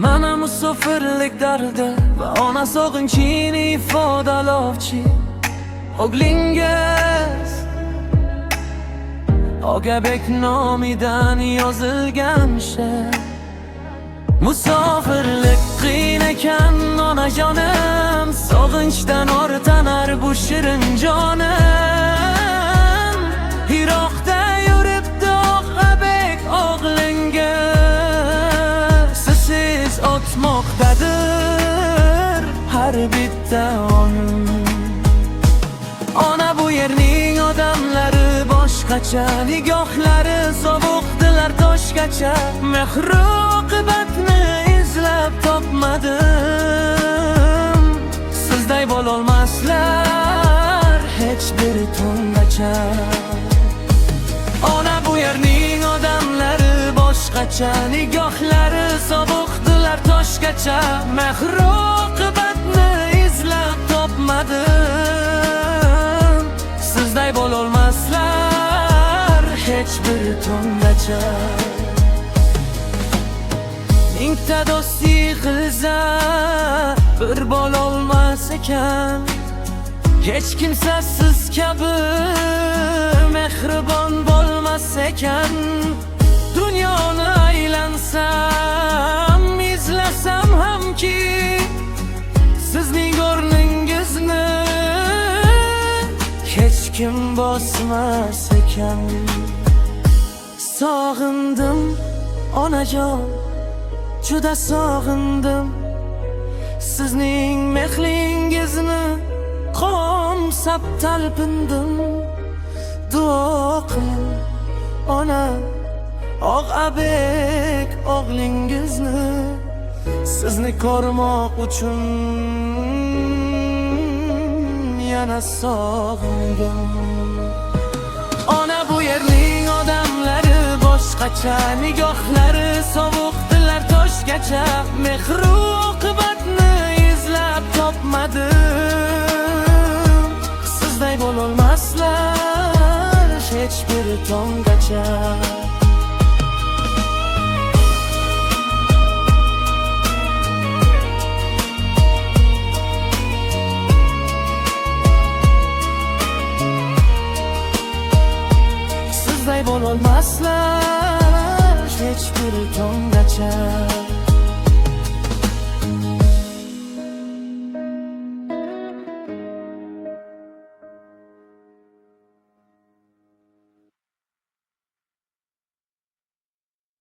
Mana musofirlik dardi va ona sog'inchini ifodalovchi o'g'lingiz Ogabek nomidan yozilgan she'r. Musofirlik qiyin ekan onajonim, sog'inchdan ortanar bu shirin jonim. Yiroqda yuribdi Ogabek o'g'lingiz, siz o'tmoqdadir har bitta onim. Ona bu yerning odamlari boshqacha, nigohlari sovuqdilar toshgacha. Mehr oqibatni izlab topmadim, sizday bo'lolmaslar hech bir tungacha. Ona bu yerning odamlari boshqacha, nigohlari sovuqdilar toshgacha. Mehr oqibatni izlab topmadim, sizday bo'lolmaslar hech bir tungacha. Mingta do'st yig'ilsa bir bo'lolmas ekan, hech kimsa siz kabi mehribon bo'lmas ekan. Dunyoni aylansam, izlasam hamki sizning o'rningizni hech kim bosmas ekan. Sog'indim onajon, juda sog'indim sizning mehringizni, qo'msab talpindim. Duo qiling ona Og'abek o'g'lingizni, sizni ko'rmoq uchun yana sog'indim. Ona bu yerning odamlari boshqacha, nigohlari sovuqdilar toshgacha. Mehr oqibatni izlab topmadim, sizday bo'lolmaslar hech bir tongacha. Sizday bo'lolmaslar hech bir tongacha.